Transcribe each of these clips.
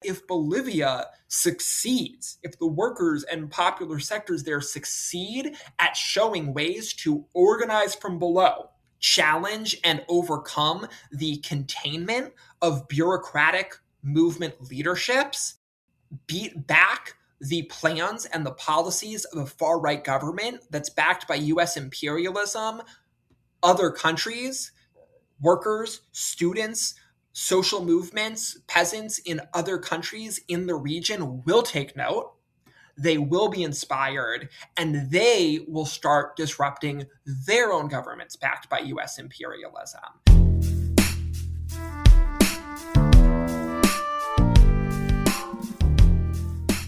if Bolivia succeeds, if the workers and popular sectors there succeed at showing ways to organize from below, challenge and overcome the containment of bureaucratic movement leaderships, beat back the plans and the policies of a far-right government that's backed by US imperialism, other countries, workers, students, social movements, peasants in other countries in the region will take note. They will be inspired, and they will start disrupting their own governments backed by US imperialism.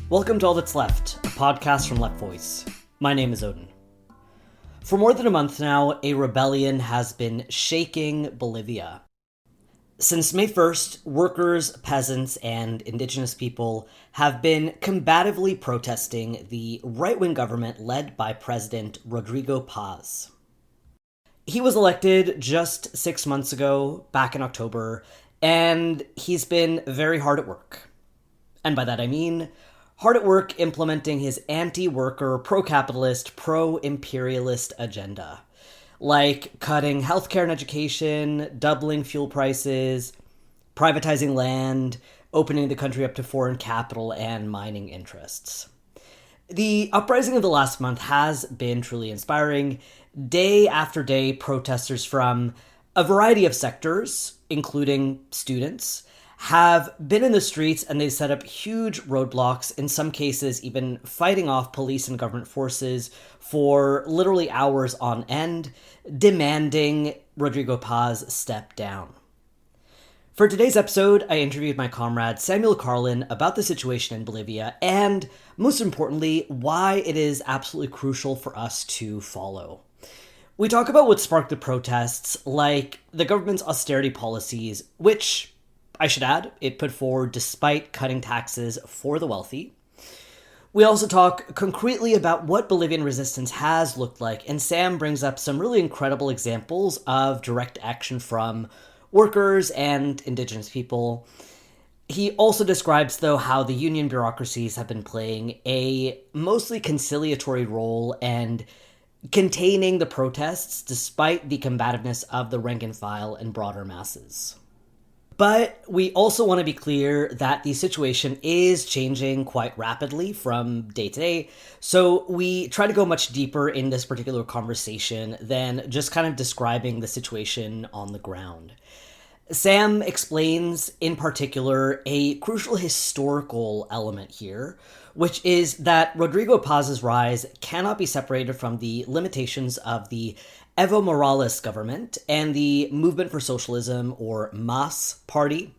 Welcome to All That's Left, a podcast from Left Voice. My name is Oden. For more than a month now, a rebellion has been shaking Bolivia. Since May 1st, workers, peasants, and indigenous people have been combatively protesting the right-wing government led by President Rodrigo Paz. He was elected just 6 months ago, back in October, and he's been very hard at work. And by that I mean hard at work implementing his anti-worker, pro-capitalist, pro-imperialist agenda, like cutting healthcare and education, doubling fuel prices, privatizing land, opening the country up to foreign capital and mining interests. The uprising of the last month has been truly inspiring. Day after day, protesters from a variety of sectors, including students, have been in the streets, and they've set up huge roadblocks, in some cases even fighting off police and government forces for literally hours on end, demanding Rodrigo Paz step down. For today's episode, I interviewed my comrade Samuel Karlin about the situation in Bolivia and, most importantly, why it is absolutely crucial for us to follow. We talk about what sparked the protests, like the government's austerity policies, which, I should add, it put forward despite cutting taxes for the wealthy. We also talk concretely about what Bolivian resistance has looked like, and Sam brings up some really incredible examples of direct action from workers and indigenous people. He also describes, though, how the union bureaucracies have been playing a mostly conciliatory role and containing the protests despite the combativeness of the rank and file and broader masses. But we also want to be clear that the situation is changing quite rapidly from day to day, so we try to go much deeper in this particular conversation than just kind of describing the situation on the ground. Sam explains, in particular, a crucial historical element here, which is that Rodrigo Paz's rise cannot be separated from the limitations of the Evo Morales government and the Movement for Socialism, or MAS, party,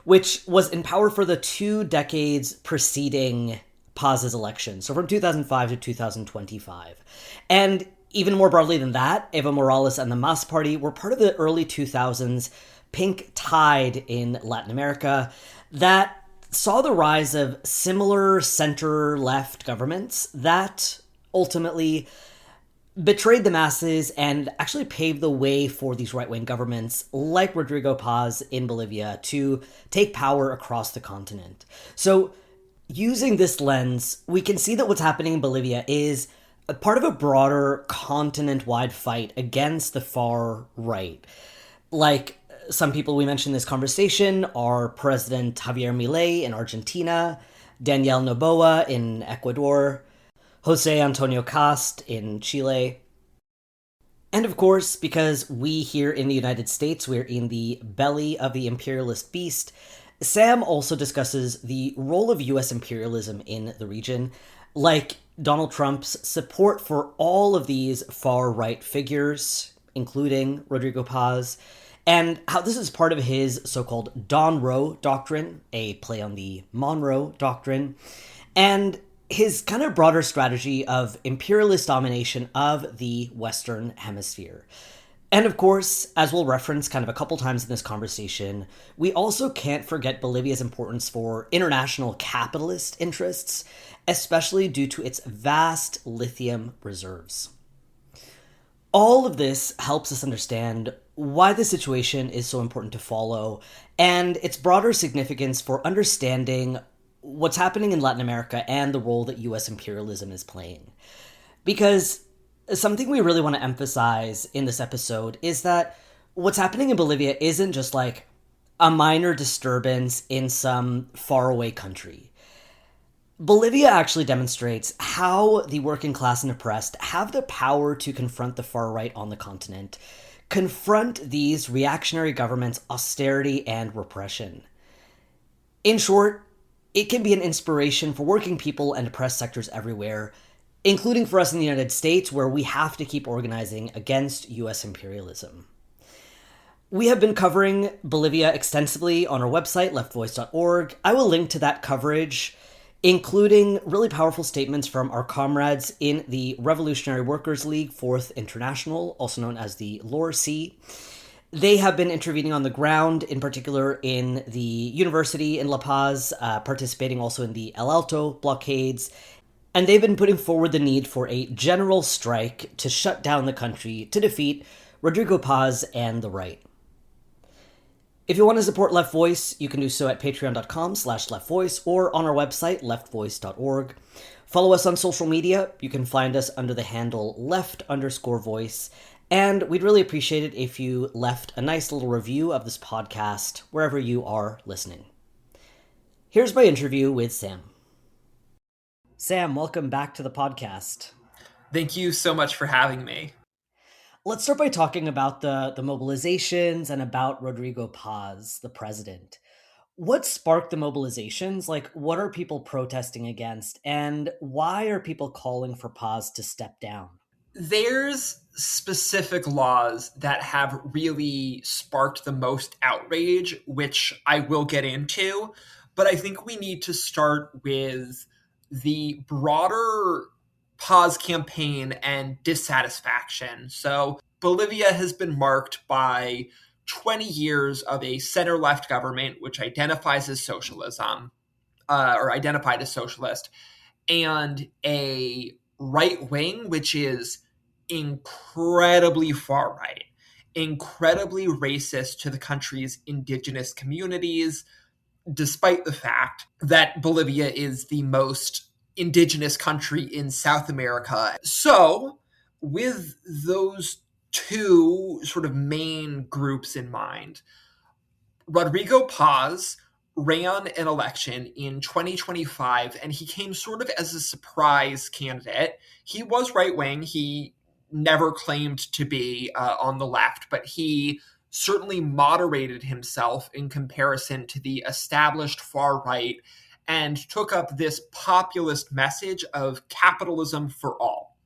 which was in power for the 2 decades preceding Paz's election, so from 2005 to 2025. And even more broadly than that, Evo Morales and the MAS party were part of the early 2000s pink tide in Latin America that saw the rise of similar center-left governments that ultimately betrayed the masses and actually paved the way for these right-wing governments like Rodrigo Paz in Bolivia to take power across the continent. So using this lens, we can see that what's happening in Bolivia is a part of a broader continent-wide fight against the far right. Like some people we mentioned in this conversation are President Javier Milei in Argentina, Daniel Noboa in Ecuador, Jose Antonio Cast in Chile. And of course, because we here in the United States, we're in the belly of the imperialist beast, Sam also discusses the role of US imperialism in the region, like Donald Trump's support for all of these far-right figures, including Rodrigo Paz, and how this is part of his so-called Don Roe doctrine, a play on the Monroe doctrine, and his kind of broader strategy of imperialist domination of the Western Hemisphere. And of course, as we'll reference kind of a couple times in this conversation, we also can't forget Bolivia's importance for international capitalist interests, especially due to its vast lithium reserves. All of this helps us understand why the situation is so important to follow, and its broader significance for understanding what's happening in Latin America and the role that US imperialism is playing. Because something we really want to emphasize in this episode is that what's happening in Bolivia isn't just like a minor disturbance in some faraway country. Bolivia actually demonstrates how the working class and oppressed have the power to confront the far right on the continent, confront these reactionary governments' austerity and repression. In short, it can be an inspiration for working people and oppressed sectors everywhere, including for us in the United States, where we have to keep organizing against US imperialism. We have been covering Bolivia extensively on our website, leftvoice.org. I will link to that coverage, including really powerful statements from our comrades in the Revolutionary Workers' League, 4th International, also known as the LORC. They have been intervening on the ground, in particular in the university in La Paz, participating also in the El Alto blockades, and they've been putting forward the need for a general strike to shut down the country to defeat Rodrigo Paz and the right. If you want to support Left Voice, you can do so at patreon.com/leftvoice or on our website, leftvoice.org. Follow us on social media. You can find us under the handle left_voice. And we'd really appreciate it if you left a nice little review of this podcast wherever you are listening. Here's my interview with Sam. Sam, welcome back to the podcast. Thank you so much for having me. Let's start by talking about the mobilizations and about Rodrigo Paz, the president. What sparked the mobilizations? Like, what are people protesting against? And why are people calling for Paz to step down? There's specific laws that have really sparked the most outrage, which I will get into. But I think we need to start with the broader Paz campaign and dissatisfaction. So Bolivia has been marked by 20 years of a center-left government, which identifies as socialism, or identified as socialist, and a right wing, which is incredibly far right, incredibly racist to the country's indigenous communities, despite the fact that Bolivia is the most indigenous country in South America. So, with those two sort of main groups in mind, Rodrigo Paz ran an election in 2025, and he came sort of as a surprise candidate. He was right wing. He never claimed to be on the left, but he certainly moderated himself in comparison to the established far right and took up this populist message of capitalism for all,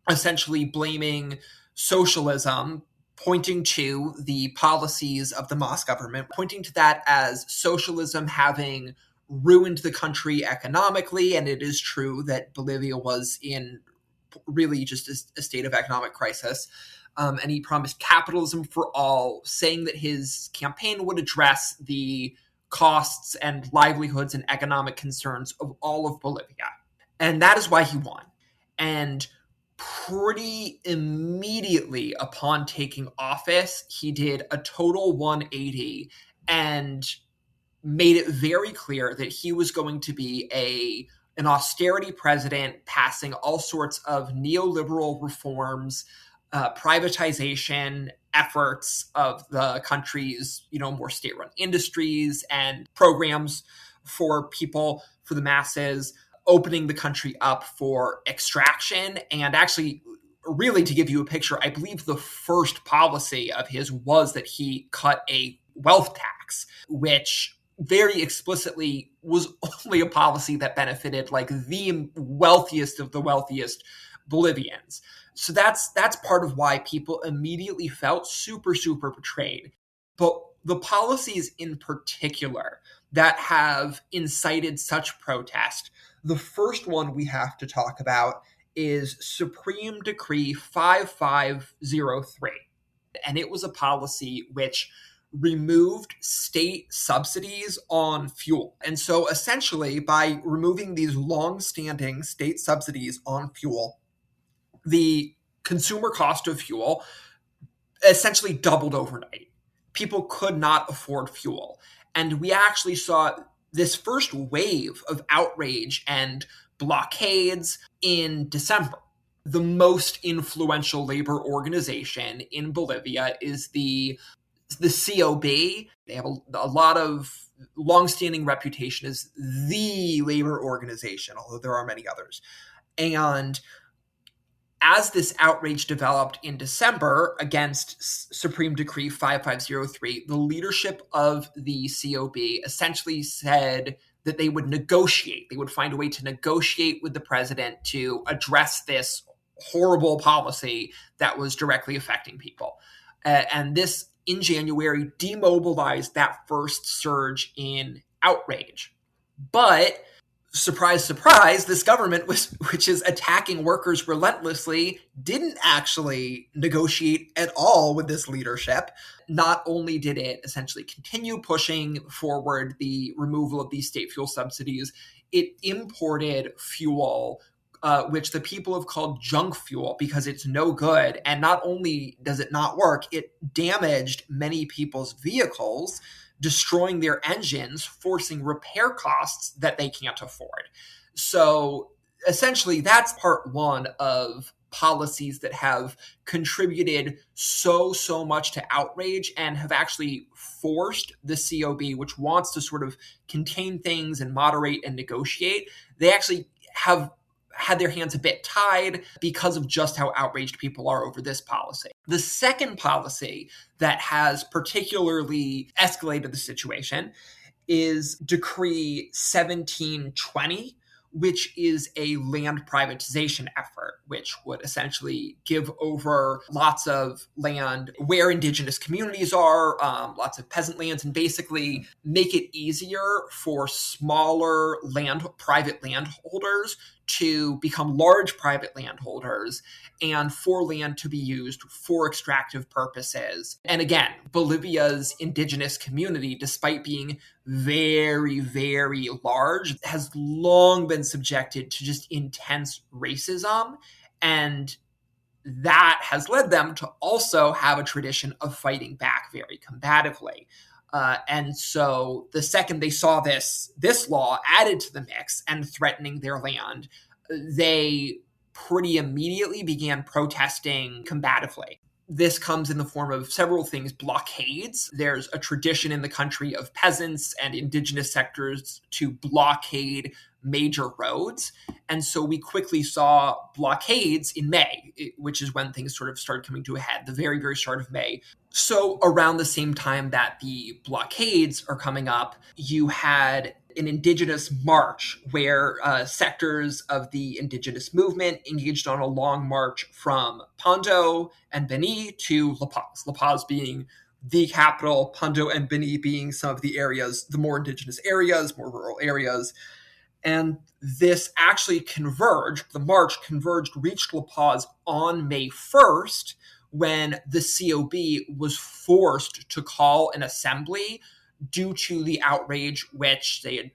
essentially blaming socialism, pointing to the policies of the Mas government, pointing to that as socialism having ruined the country economically. And it is true that Bolivia was in really just a state of economic crisis. And he promised capitalism for all, saying that his campaign would address the costs and livelihoods and economic concerns of all of Bolivia. And that is why he won. And pretty immediately upon taking office, he did a total 180 and made it very clear that he was going to be an austerity president, passing all sorts of neoliberal reforms, privatization efforts of the country's, more state-run industries and programs for people, for the masses, opening the country up for extraction. And actually, really to give you a picture, I believe the first policy of his was that he cut a wealth tax, which very explicitly was only a policy that benefited like the wealthiest of the wealthiest Bolivians. So that's part of why people immediately felt super, super betrayed. But the policies in particular that have incited such protest, the first one we have to talk about is Supreme Decree 5503. And it was a policy which removed state subsidies on fuel. And so essentially, by removing these long-standing state subsidies on fuel, the consumer cost of fuel essentially doubled overnight. People could not afford fuel. And we actually saw this first wave of outrage and blockades in December. The most influential labor organization in Bolivia is the COB. They have a lot of longstanding reputation as the labor organization, although there are many others. And as this outrage developed in December against Supreme Decree 5503, the leadership of the COB essentially said that they would negotiate. They would find a way to negotiate with the president to address this horrible policy that was directly affecting people. And this, in January, demobilized that first surge in outrage. But surprise, surprise, this government, which is attacking workers relentlessly, didn't actually negotiate at all with this leadership. Not only did it essentially continue pushing forward the removal of these state fuel subsidies, it imported fuel, which the people have called junk fuel because it's no good. And not only does it not work, it damaged many people's vehicles, destroying their engines, forcing repair costs that they can't afford. So essentially, that's part one of policies that have contributed so much to outrage and have actually forced the COB, which wants to sort of contain things and moderate and negotiate. They actually have had their hands a bit tied because of just how outraged people are over this policy. The second policy that has particularly escalated the situation is Decree 1720, which is a land privatization effort, which would essentially give over lots of land where indigenous communities are, lots of peasant lands, and basically make it easier for smaller private landholders to become large private landholders and for land to be used for extractive purposes. And again, Bolivia's indigenous community, despite being very, very large, has long been subjected to just intense racism. And that has led them to also have a tradition of fighting back very combatively. And so the second they saw this law added to the mix and threatening their land, they pretty immediately began protesting combatively. This comes in the form of several things. Blockades. There's a tradition in the country of peasants and indigenous sectors to blockade major roads. And so we quickly saw blockades in May, which is when things sort of started coming to a head, the very, very start of May. So around the same time that the blockades are coming up, you had an indigenous march where sectors of the indigenous movement engaged on a long march from Pando and Beni to La Paz. La Paz being the capital, Pando and Beni being some of the areas, the more indigenous areas, more rural areas. And this actually the march converged, reached La Paz on May 1st, when the COB was forced to call an assembly due to the outrage which they had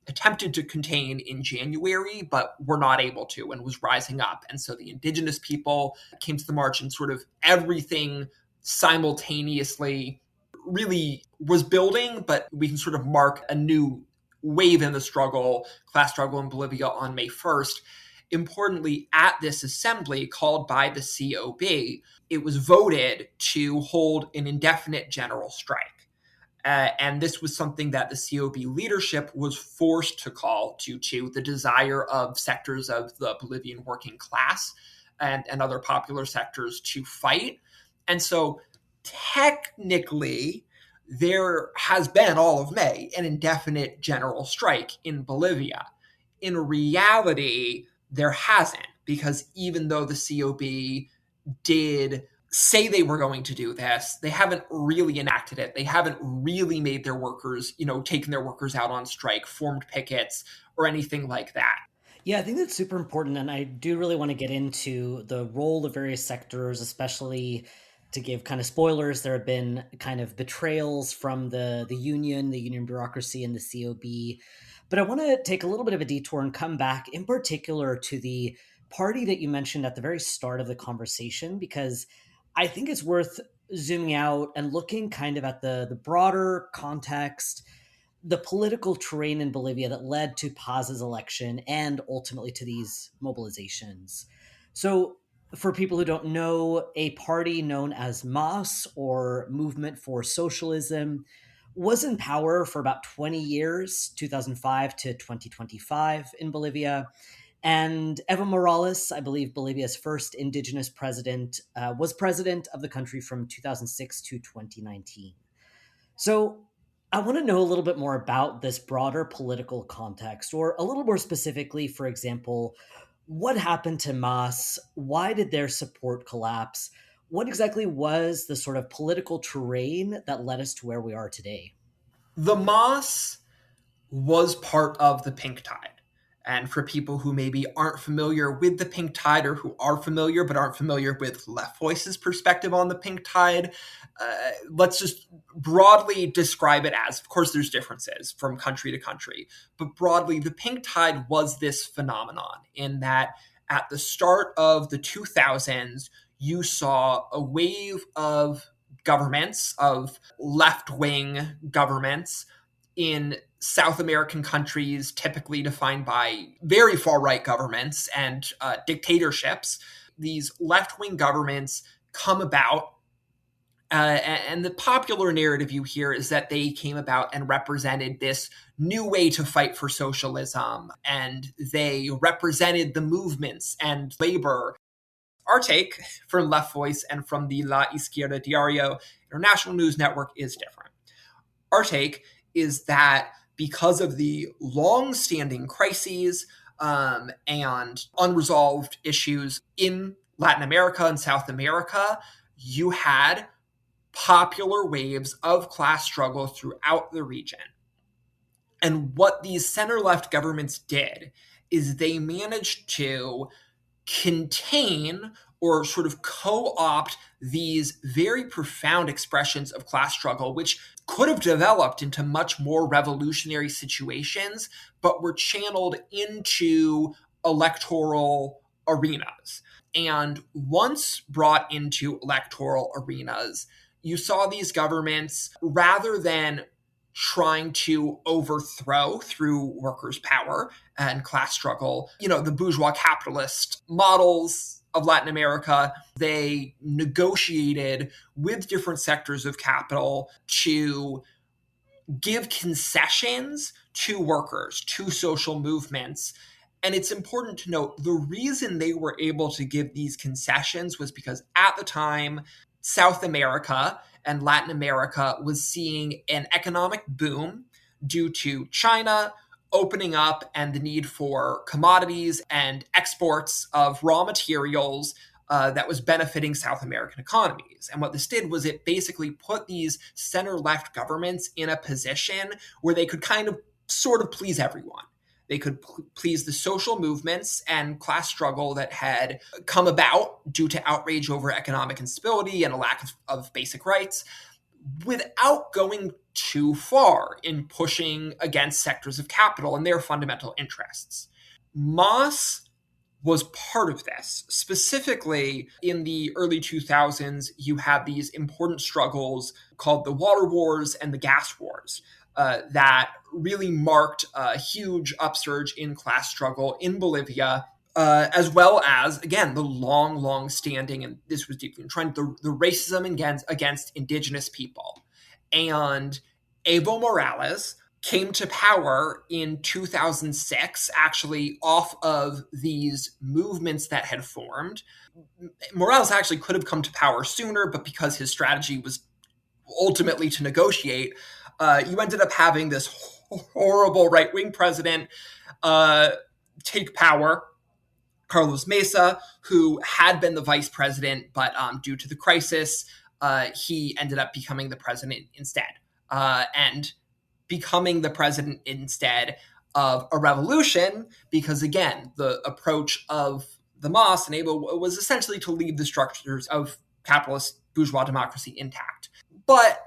attempted to contain in January, but were not able to, and was rising up. And so the indigenous people came to the march, and sort of everything simultaneously really was building, but we can sort of mark a new wave in the class struggle in Bolivia on May 1st. Importantly, at this assembly called by the COB, it was voted to hold an indefinite general strike. And this was something that the COB leadership was forced to call due to the desire of sectors of the Bolivian working class and other popular sectors to fight. And so technically, there has been all of May an indefinite general strike in Bolivia. In reality, there hasn't, because even though the COB did say they were going to do this, they haven't really enacted it. They haven't really made their workers, taken their workers out on strike, formed pickets, or anything like that. Yeah, I think that's super important. And I do really want to get into the role of various sectors, especially to give kind of spoilers. There have been kind of betrayals from the union bureaucracy, and the COB. But I want to take a little bit of a detour and come back in particular to the party that you mentioned at the very start of the conversation, because I think it's worth zooming out and looking kind of at the broader context, the political terrain in Bolivia that led to Paz's election and ultimately to these mobilizations. So, for people who don't know, a party known as MAS, or Movement for Socialism, was in power for about 20 years, 2005 to 2025 in Bolivia. And Evo Morales, I believe Bolivia's first indigenous president, was president of the country from 2006 to 2019. So I want to know a little bit more about this broader political context, or a little more specifically, for example, what happened to Mas? Why did their support collapse? What exactly was the sort of political terrain that led us to where we are today? The MAS was part of the pink tide. And for people who maybe aren't familiar with the pink tide, or who are familiar but aren't familiar with Left Voice's perspective on the pink tide, let's just broadly describe it as, of course, there's differences from country to country, but broadly, the pink tide was this phenomenon in that at the start of the 2000s, you saw a wave of governments, of left-wing governments in South American countries, typically defined by very far-right governments and dictatorships. These left-wing governments come about, and the popular narrative you hear is that they came about and represented this new way to fight for socialism, and they represented the movements and labor. Our take from Left Voice and from the La Izquierda Diario International News Network is different. Our take is that because of the long-standing crises and unresolved issues in Latin America and South America, you had popular waves of class struggle throughout the region. And what these center-left governments did is they managed to contain or sort of co-opt these very profound expressions of class struggle, which could have developed into much more revolutionary situations, but were channeled into electoral arenas. And once brought into electoral arenas, you saw these governments, rather than trying to overthrow through workers' power and class struggle, the bourgeois capitalist models of Latin America, they negotiated with different sectors of capital to give concessions to workers, to social movements. And it's important to note the reason they were able to give these concessions was because at the time, South America and Latin America was seeing an economic boom due to China opening up and the need for commodities and exports of raw materials that was benefiting South American economies. And what this did was it basically put these center-left governments in a position where they could kind of sort of please everyone. They could please the social movements and class struggle that had come about due to outrage over economic instability and a lack of basic rights, without going too far in pushing against sectors of capital and their fundamental interests. Mas was part of this. Specifically, in the early 2000s, you had these important struggles called the water wars and the gas wars that really marked a huge upsurge in class struggle in Bolivia, as well as, again, the long standing, and this was deeply entrenched, the racism against indigenous people. And Evo Morales came to power in 2006, actually off of these movements that had formed. Morales actually could have come to power sooner, but because his strategy was ultimately to negotiate, you ended up having this horrible right-wing president take power, Carlos Mesa, who had been the vice president, but due to the crisis, he ended up becoming the president instead. And becoming the president instead of a revolution, because again, the approach of the MAS and Evo was essentially to leave the structures of capitalist bourgeois democracy intact. But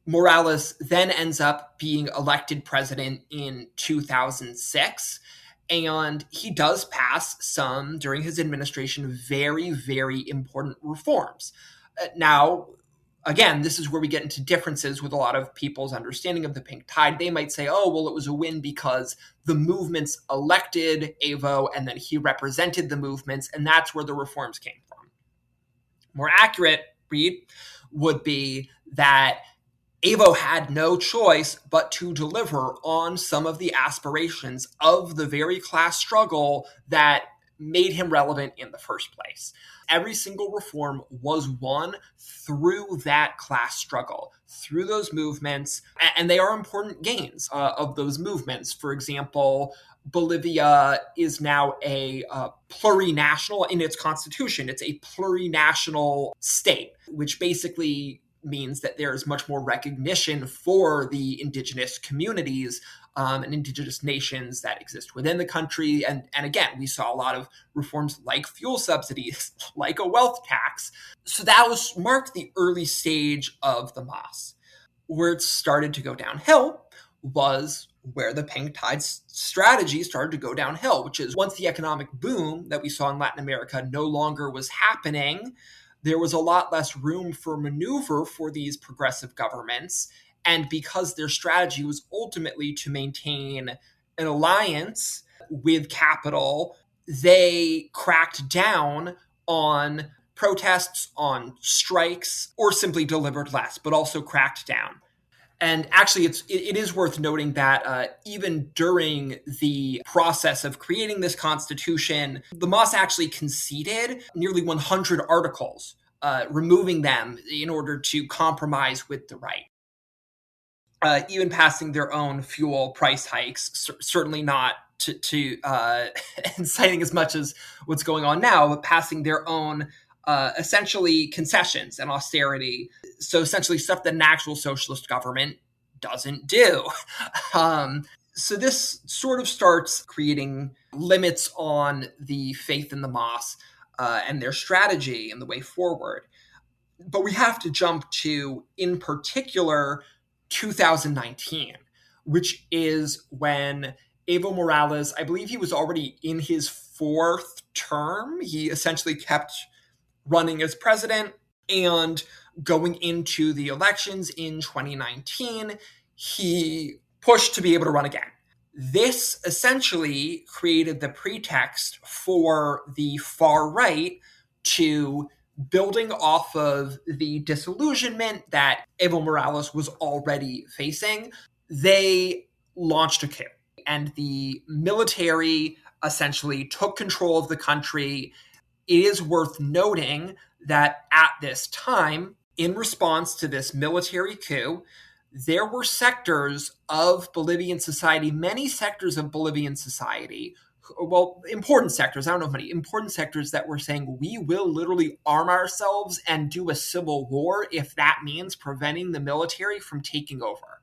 Morales then ends up being elected president in 2006, and he does pass some, during his administration, very, very important reforms. Now, Again, this is where we get into differences with a lot of people's understanding of the pink tide. They might say, oh, well, it was a win because the movements elected Evo and then he represented the movements, and that's where the reforms came from. More accurate read would be that Evo had no choice but to deliver on some of the aspirations of the very class struggle that made him relevant in the first place. Every single reform was won through that class struggle, through those movements, and they are important gains of those movements. For example, Bolivia is now a plurinational in its constitution. It's a plurinational state, which basically means that there's much more recognition for the indigenous communities and indigenous nations that exist within the country. And again, we saw a lot of reforms like fuel subsidies, like a wealth tax. So that marked the early stage of the MAS. Where it started to go downhill was where the pink tide strategy started to go downhill, which is once the economic boom that we saw in Latin America no longer was happening, there was a lot less room for maneuver for these progressive governments. And because their strategy was ultimately to maintain an alliance with capital, they cracked down on protests, on strikes, or simply delivered less, but also cracked down. And actually, it is worth noting that even during the process of creating this constitution, the MAS actually conceded nearly 100 articles, removing them in order to compromise with the right. Even passing their own fuel price hikes, certainly not to inciting as much as what's going on now, but passing their own essentially concessions and austerity. So essentially stuff that an actual socialist government doesn't do. So this sort of starts creating limits on the faith in the MAS and their strategy and the way forward. But we have to jump to, in particular, 2019, which is when Evo Morales, I believe he was already in his fourth term. He essentially kept running as president, and going into the elections in 2019, he pushed to be able to run again. This essentially created the pretext for the far right to, building off of the disillusionment that Evo Morales was already facing, they launched a coup. And the military essentially took control of the country. It is worth noting that at this time, in response to this military coup, there were sectors of Bolivian society, many sectors of Bolivian society, well, important sectors, I don't know if many, important sectors that were saying, we will literally arm ourselves and do a civil war if that means preventing the military from taking over.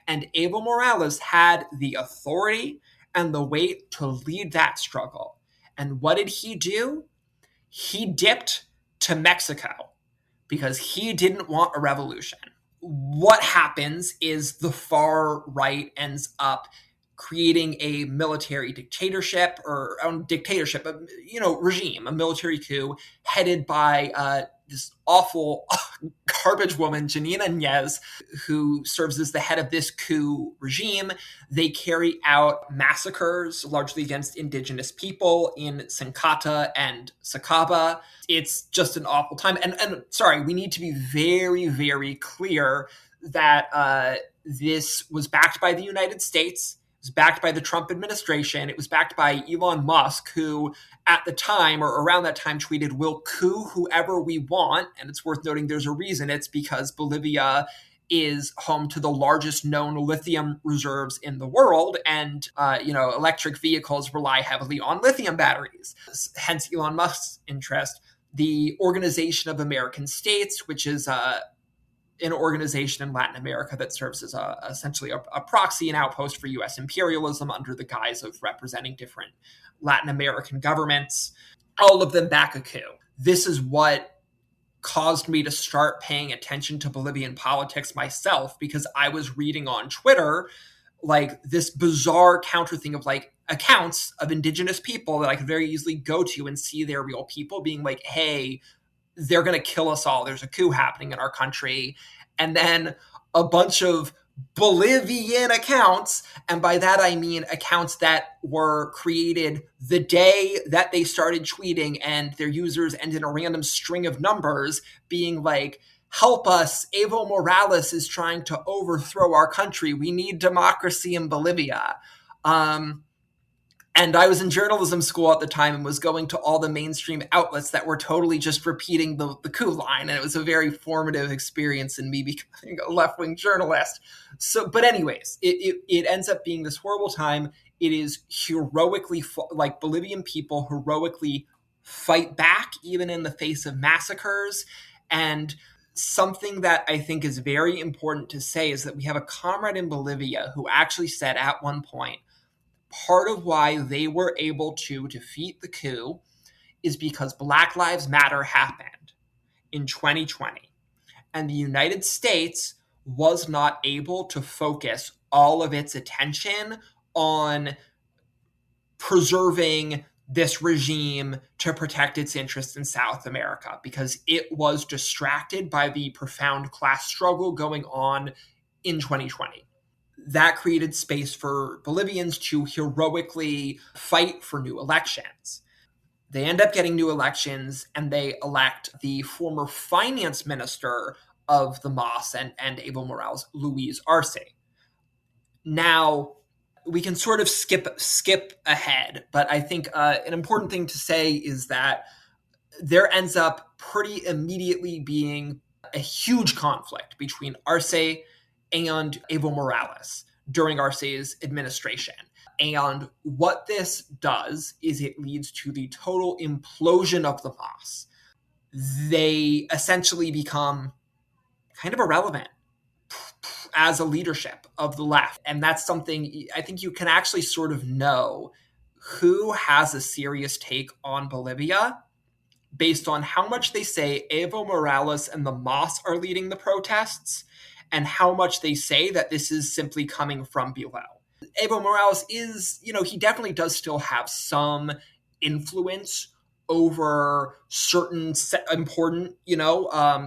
And Evo Morales had the authority and the weight to lead that struggle. And what did he do? He dipped to Mexico because he didn't want a revolution. What happens is the far right ends up creating a military dictatorship regime, a military coup headed by this awful garbage woman, Janina Inez, who serves as the head of this coup regime. They carry out massacres, largely against indigenous people, in Sancata and Sacaba. It's just an awful time. And sorry, we need to be very, very clear that this was backed by the United States. It was backed by the Trump administration. It was backed by Elon Musk, who at the time or around that time tweeted, "We'll coup whoever we want." And it's worth noting there's a reason. It's because Bolivia is home to the largest known lithium reserves in the world. And, electric vehicles rely heavily on lithium batteries. Hence Elon Musk's interest. The Organization of American States, which is an organization in Latin America that serves as essentially a proxy and outpost for U.S. imperialism under the guise of representing different Latin American governments, all of them back a coup. This is what caused me to start paying attention to Bolivian politics myself, because I was reading on Twitter like this bizarre counter thing of like accounts of indigenous people that I could very easily go to and see their real people being like, hey, they're going to kill us all. There's a coup happening in our country. And then a bunch of Bolivian accounts, and by that I mean accounts that were created the day that they started tweeting, and their users ended in a random string of numbers being like, help us, Evo Morales is trying to overthrow our country. We need democracy in Bolivia. And I was in journalism school at the time and was going to all the mainstream outlets that were totally just repeating the coup line. And it was a very formative experience in me becoming a left-wing journalist. So, but anyways, it ends up being this horrible time. It is heroically, like Bolivian people heroically fight back, even in the face of massacres. And something that I think is very important to say is that we have a comrade in Bolivia who actually said at one point, part of why they were able to defeat the coup is because Black Lives Matter happened in 2020. And the United States was not able to focus all of its attention on preserving this regime to protect its interests in South America because it was distracted by the profound class struggle going on in 2020. That created space for Bolivians to heroically fight for new elections. They end up getting new elections and they elect the former finance minister of the MAS and Evo Morales, Luis Arce. Now, we can sort of skip ahead, but I think an important thing to say is that there ends up pretty immediately being a huge conflict between Arce and Evo Morales during Arce's administration. And what this does is it leads to the total implosion of the MAS. They essentially become kind of irrelevant as a leadership of the left. And that's something I think you can actually sort of know who has a serious take on Bolivia based on how much they say Evo Morales and the MAS are leading the protests and how much they say that this is simply coming from below. Evo Morales is, he definitely does still have some influence over certain important,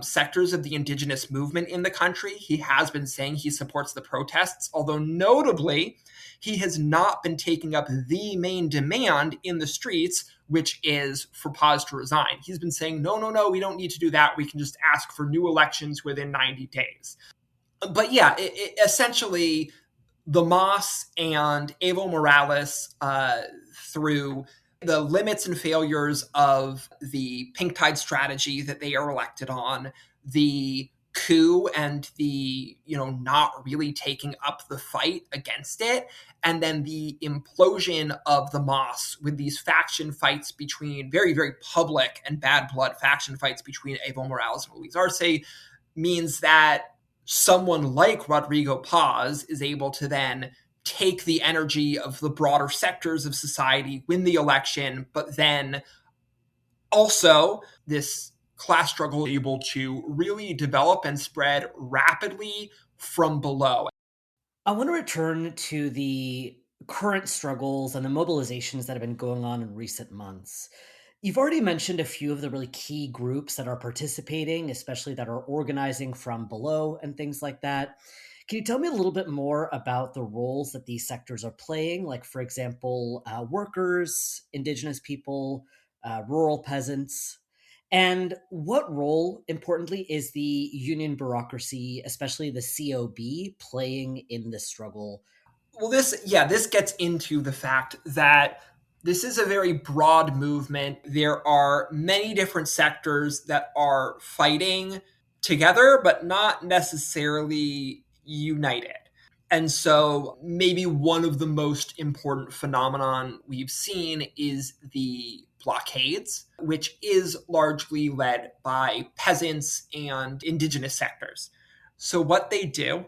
sectors of the indigenous movement in the country. He has been saying he supports the protests, although notably, he has not been taking up the main demand in the streets, which is for Paz to resign. He's been saying, no, we don't need to do that. We can just ask for new elections within 90 days. But yeah, essentially, the MAS and Evo Morales, through the limits and failures of the pink tide strategy that they are elected on, the coup and the, not really taking up the fight against it, and then the implosion of the MAS with these faction fights between very, very public and bad blood faction fights between Evo Morales and Luis Arce means that someone like Rodrigo Paz is able to then take the energy of the broader sectors of society, win the election, but then also this class struggle is able to really develop and spread rapidly from below. I want to return to the current struggles and the mobilizations that have been going on in recent months. You've already mentioned a few of the really key groups that are participating, especially that are organizing from below and things like that. Can you tell me a little bit more about the roles that these sectors are playing? Like, for example, workers, indigenous people, rural peasants, and what role, importantly, is the union bureaucracy, especially the COB, playing in this struggle? Well, this gets into the fact that this is a very broad movement. There are many different sectors that are fighting together, but not necessarily united. And so maybe one of the most important phenomenon we've seen is the blockades, which is largely led by peasants and indigenous sectors. So what they do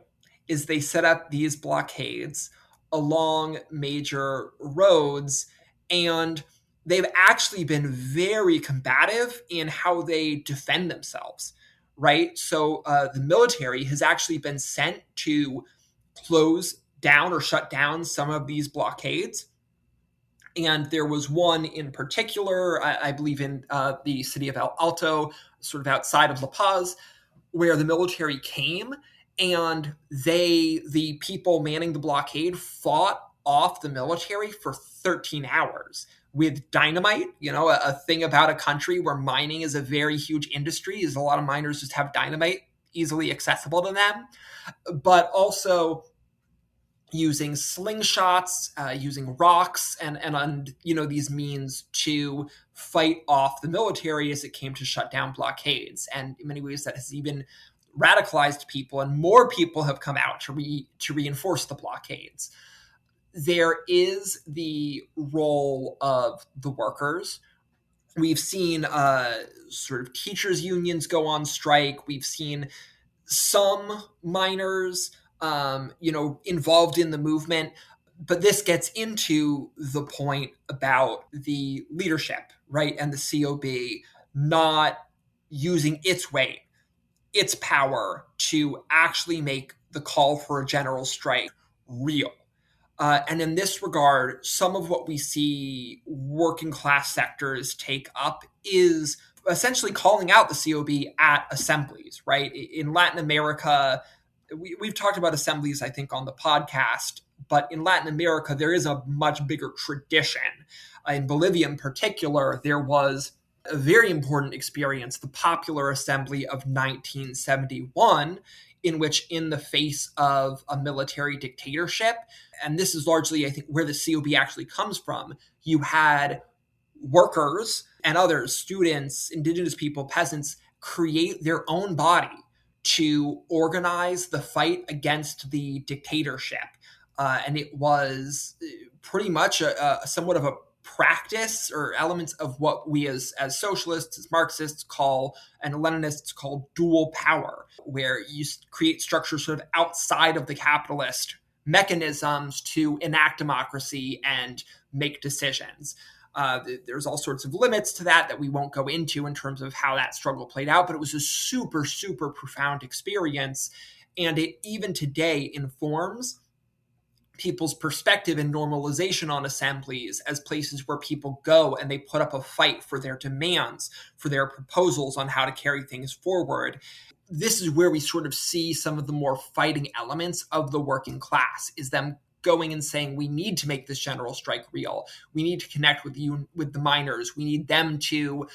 is they set up these blockades along major roads, and they've actually been very combative in how they defend themselves, right? So the military has actually been sent to close down or shut down some of these blockades. And there was one in particular, I believe in the city of El Alto, sort of outside of La Paz, where the military came and the people manning the blockade fought off the military for 13 hours with dynamite. A thing about a country where mining is a very huge industry is a lot of miners just have dynamite easily accessible to them, but also using slingshots, using rocks, and these means to fight off the military as it came to shut down blockades. And in many ways, that has even radicalized people, and more people have come out to reinforce the blockades. There is the role of the workers. We've seen sort of teachers' unions go on strike. We've seen some miners, involved in the movement. But this gets into the point about the leadership, right? And the COB not using its weight, its power to actually make the call for a general strike real. And in this regard, some of what we see working class sectors take up is essentially calling out the COB at assemblies, right? In Latin America, we've talked about assemblies, I think, on the podcast, but in Latin America, there is a much bigger tradition. In Bolivia, in particular, there was a very important experience, the Popular Assembly of 1971, in which, in the face of a military dictatorship, and this is largely, I think, where the COB actually comes from, you had workers and others, students, indigenous people, peasants, create their own body to organize the fight against the dictatorship. And it was pretty much somewhat of a practice or elements of what we as socialists, as Marxists call, and Leninists call dual power, where you create structures sort of outside of the capitalist mechanisms to enact democracy and make decisions. There's all sorts of limits to that we won't go into in terms of how that struggle played out, but it was a super, super profound experience. And it even today informs people's perspective and normalization on assemblies as places where people go and they put up a fight for their demands, for their proposals on how to carry things forward. This is where we sort of see some of the more fighting elements of the working class, is them going and saying, we need to make this general strike real. We need to connect with the miners. We need them to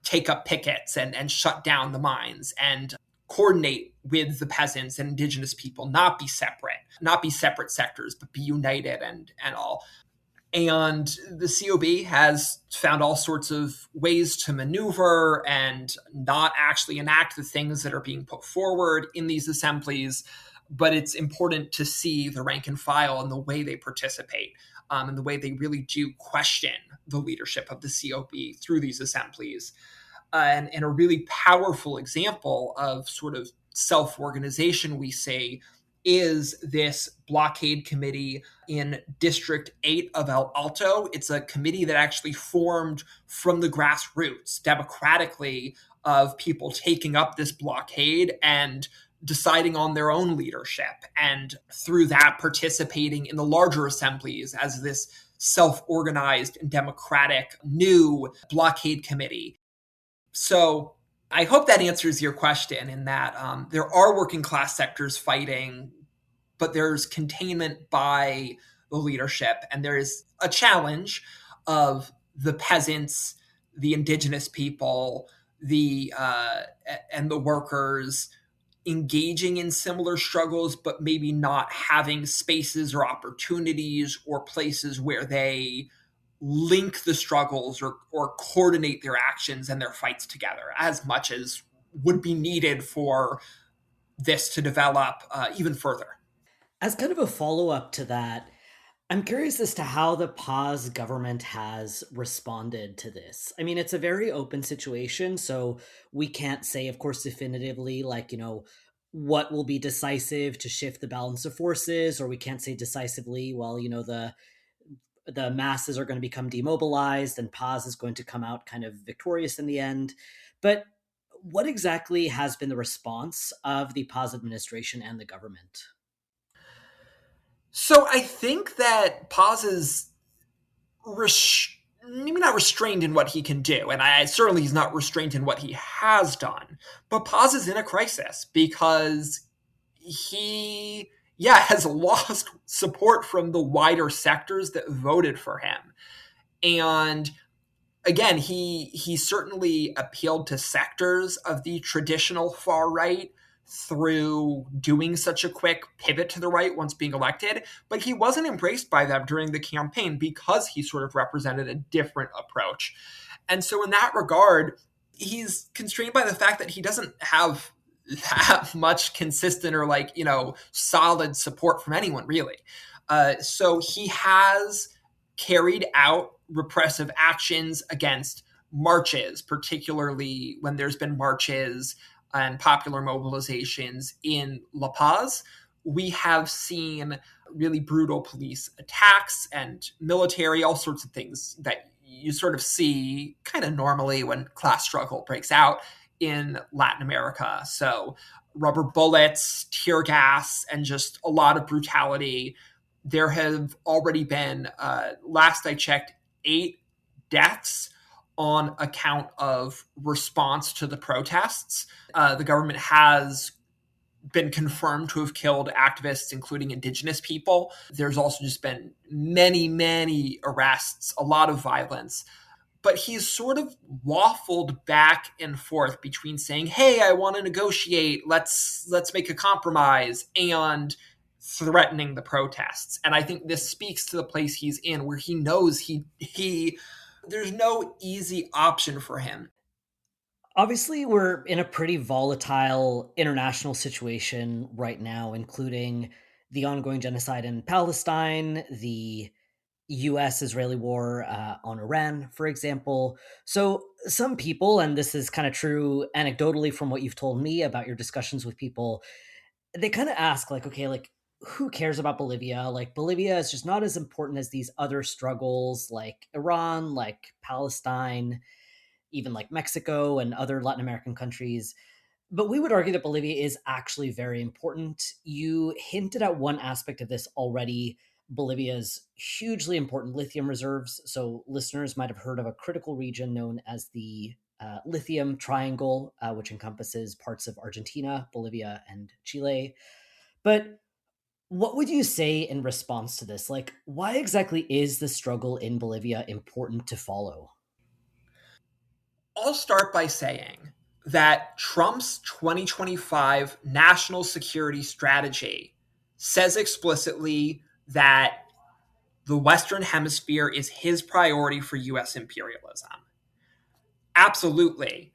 take up pickets and shut down the mines and coordinate with the peasants and indigenous people, not be separate sectors, but be united and all. And the COB has found all sorts of ways to maneuver and not actually enact the things that are being put forward in these assemblies. But it's important to see the rank and file and the way they participate, and the way they really do question the leadership of the COB through these assemblies. And a really powerful example of sort of self-organization we see is this blockade committee in District 8 of El Alto. It's a committee that actually formed from the grassroots democratically, of people taking up this blockade and deciding on their own leadership, and through that participating in the larger assemblies as this self-organized and democratic new blockade committee. So I hope that answers your question, in that there are working class sectors fighting, but there's containment by the leadership, and there is a challenge of the peasants, the indigenous people, and the workers engaging in similar struggles, but maybe not having spaces or opportunities or places where they link the struggles or coordinate their actions and their fights together as much as would be needed for this to develop even further. As kind of a follow up to that, I'm curious as to how the Paz government has responded to this. I mean, it's a very open situation, so we can't say, of course, definitively, like, what will be decisive to shift the balance of forces, or we can't say decisively, well, the masses are going to become demobilized and Paz is going to come out kind of victorious in the end. But what exactly has been the response of the Paz administration and the government? So I think that Paz's maybe not restrained in what he can do, and certainly he's not restrained in what he has done. But Paz is in a crisis because he, yeah, has lost support from the wider sectors that voted for him. And again, he certainly appealed to sectors of the traditional far right through doing such a quick pivot to the right once being elected, but he wasn't embraced by them during the campaign because he sort of represented a different approach. And so in that regard, he's constrained by the fact that he doesn't have that much consistent or solid support from anyone really. So he has carried out repressive actions against marches, particularly when there's been marches and popular mobilizations in La Paz. We have seen really brutal police attacks and military, all sorts of things that you sort of see kind of normally when class struggle breaks out in Latin America. So rubber bullets, tear gas, and just a lot of brutality. There have already been, last I checked, 8 deaths on account of response to the protests. The government has been confirmed to have killed activists, including Indigenous people. There's also just been many, many arrests, a lot of violence. But he's sort of waffled back and forth between saying, hey, I want to negotiate, let's make a compromise, and threatening the protests. And I think this speaks to the place he's in, where he knows he there's no easy option for him. Obviously, we're in a pretty volatile international situation right now, including the ongoing genocide in Palestine, the US-Israeli war on Iran, for example. So some people, and this is kind of true anecdotally from what you've told me about your discussions with people, they kind of ask, like, okay, like, who cares about Bolivia? Like, Bolivia is just not as important as these other struggles like Iran, like Palestine, even like Mexico and other Latin American countries. But we would argue that Bolivia is actually very important. You hinted at one aspect of this already. Bolivia's hugely important lithium reserves. So listeners might have heard of a critical region known as the lithium triangle, which encompasses parts of Argentina, Bolivia, and Chile. But what would you say in response to this? Like, why exactly is the struggle in Bolivia important to follow? I'll start by saying that Trump's 2025 national security strategy says explicitly that the Western Hemisphere is his priority for US imperialism. Absolutely.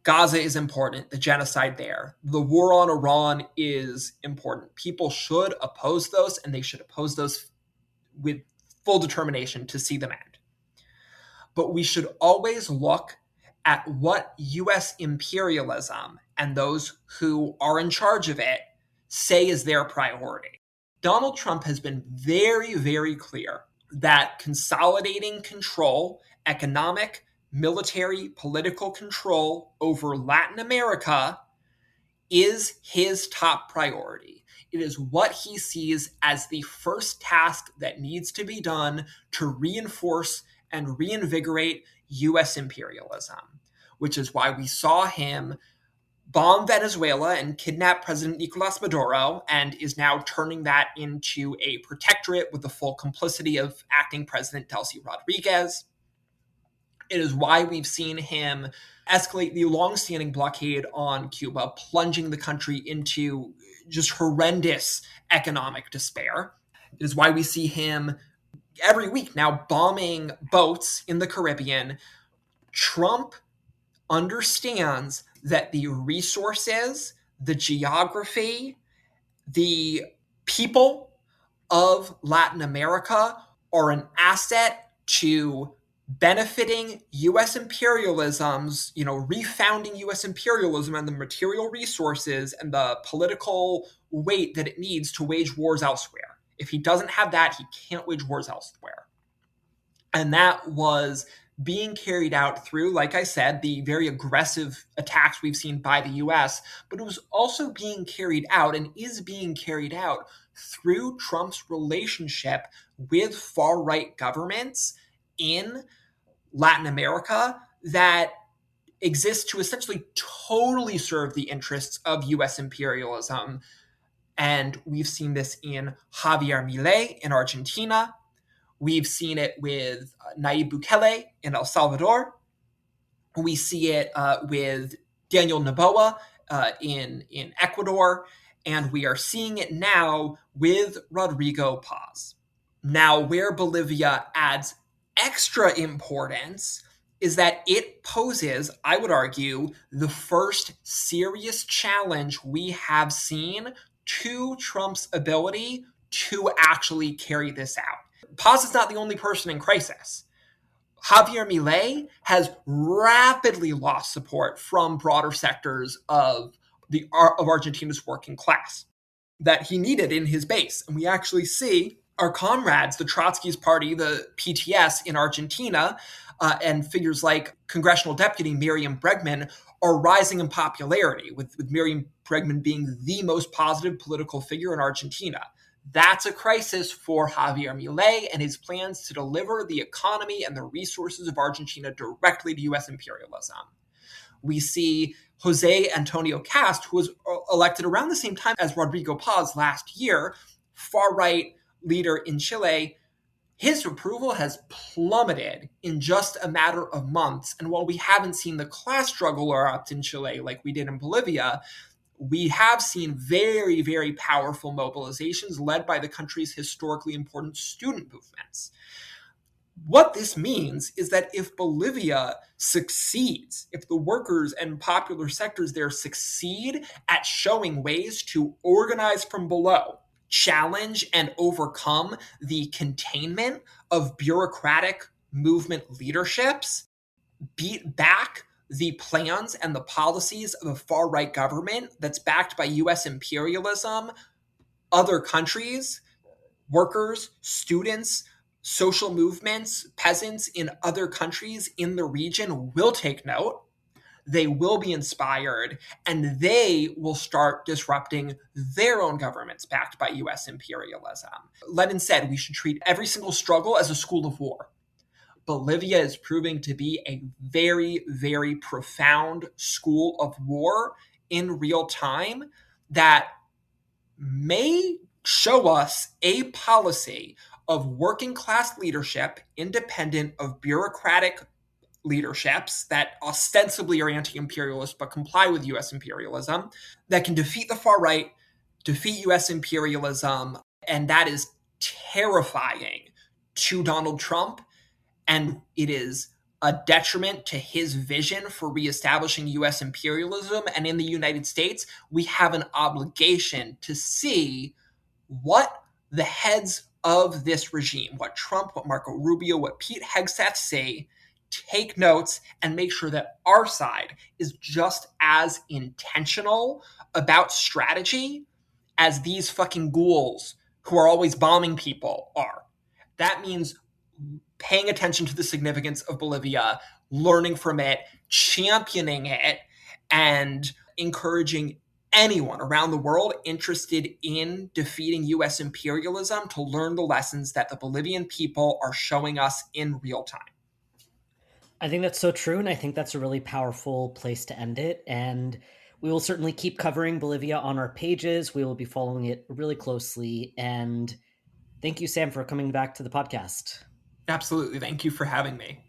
Gaza is important, the genocide there. The war on Iran is important. People should oppose those, and they should oppose those with full determination to see them end. But we should always look at what US imperialism and those who are in charge of it say is their priority. Donald Trump has been very, very clear that consolidating control, economic, military, political control over Latin America is his top priority. It is what he sees as the first task that needs to be done to reinforce and reinvigorate US imperialism, which is why we saw him bomb Venezuela and kidnap President Nicolas Maduro, and is now turning that into a protectorate with the full complicity of acting President Delcy Rodriguez. It is why we've seen him escalate the long-standing blockade on Cuba, plunging the country into just horrendous economic despair. It is why we see him every week now bombing boats in the Caribbean. Trump understands that the resources, the geography, the people of Latin America are an asset to benefiting US imperialism's, refounding US imperialism and the material resources and the political weight that it needs to wage wars elsewhere. If he doesn't have that, he can't wage wars elsewhere. And that was being carried out through, like I said, the very aggressive attacks we've seen by the US, but it was also being carried out and is being carried out through Trump's relationship with far-right governments in Latin America that exists to essentially totally serve the interests of US imperialism. And we've seen this in Javier Milei in Argentina. We've seen it with Nayib Bukele in El Salvador. We see it with Daniel Noboa in Ecuador. And we are seeing it now with Rodrigo Paz. Now, where Bolivia adds extra importance is that it poses, I would argue, the first serious challenge we have seen to Trump's ability to actually carry this out. Paz is not the only person in crisis. Javier Milei has rapidly lost support from broader sectors of Argentina's working class that he needed in his base. And we actually see our comrades, the Trotskyist Party, the PTS in Argentina, and figures like Congressional Deputy Miriam Bregman are rising in popularity, with Miriam Bregman being the most positive political figure in Argentina. That's a crisis for Javier Milei and his plans to deliver the economy and the resources of Argentina directly to U.S. imperialism. We see Jose Antonio Cast, who was elected around the same time as Rodrigo Paz last year, far-right leader in Chile. His approval has plummeted in just a matter of months. And while we haven't seen the class struggle erupt in Chile like we did in Bolivia, we have seen very, very powerful mobilizations led by the country's historically important student movements. What this means is that if Bolivia succeeds, if the workers and popular sectors there succeed at showing ways to organize from below, challenge and overcome the containment of bureaucratic movement leaderships, beat back the plans and the policies of a far-right government that's backed by US imperialism, other countries, workers, students, social movements, peasants in other countries in the region will take note. They will be inspired, and they will start disrupting their own governments backed by US imperialism. Lenin said we should treat every single struggle as a school of war. Bolivia is proving to be a very, very profound school of war in real time that may show us a policy of working class leadership independent of bureaucratic leaderships that ostensibly are anti-imperialist but comply with US imperialism, that can defeat the far right, defeat US imperialism, and that is terrifying to Donald Trump, and it is a detriment to his vision for reestablishing US imperialism. And in the United States, we have an obligation to see what the heads of this regime, what Trump, what Marco Rubio, what Pete Hegseth say, take notes and make sure that our side is just as intentional about strategy as these fucking ghouls who are always bombing people are. That means paying attention to the significance of Bolivia, learning from it, championing it, and encouraging anyone around the world interested in defeating US imperialism to learn the lessons that the Bolivian people are showing us in real time. I think that's so true, and I think that's a really powerful place to end it. And we will certainly keep covering Bolivia on our pages. We will be following it really closely. And thank you, Sam, for coming back to the podcast. Absolutely. Thank you for having me.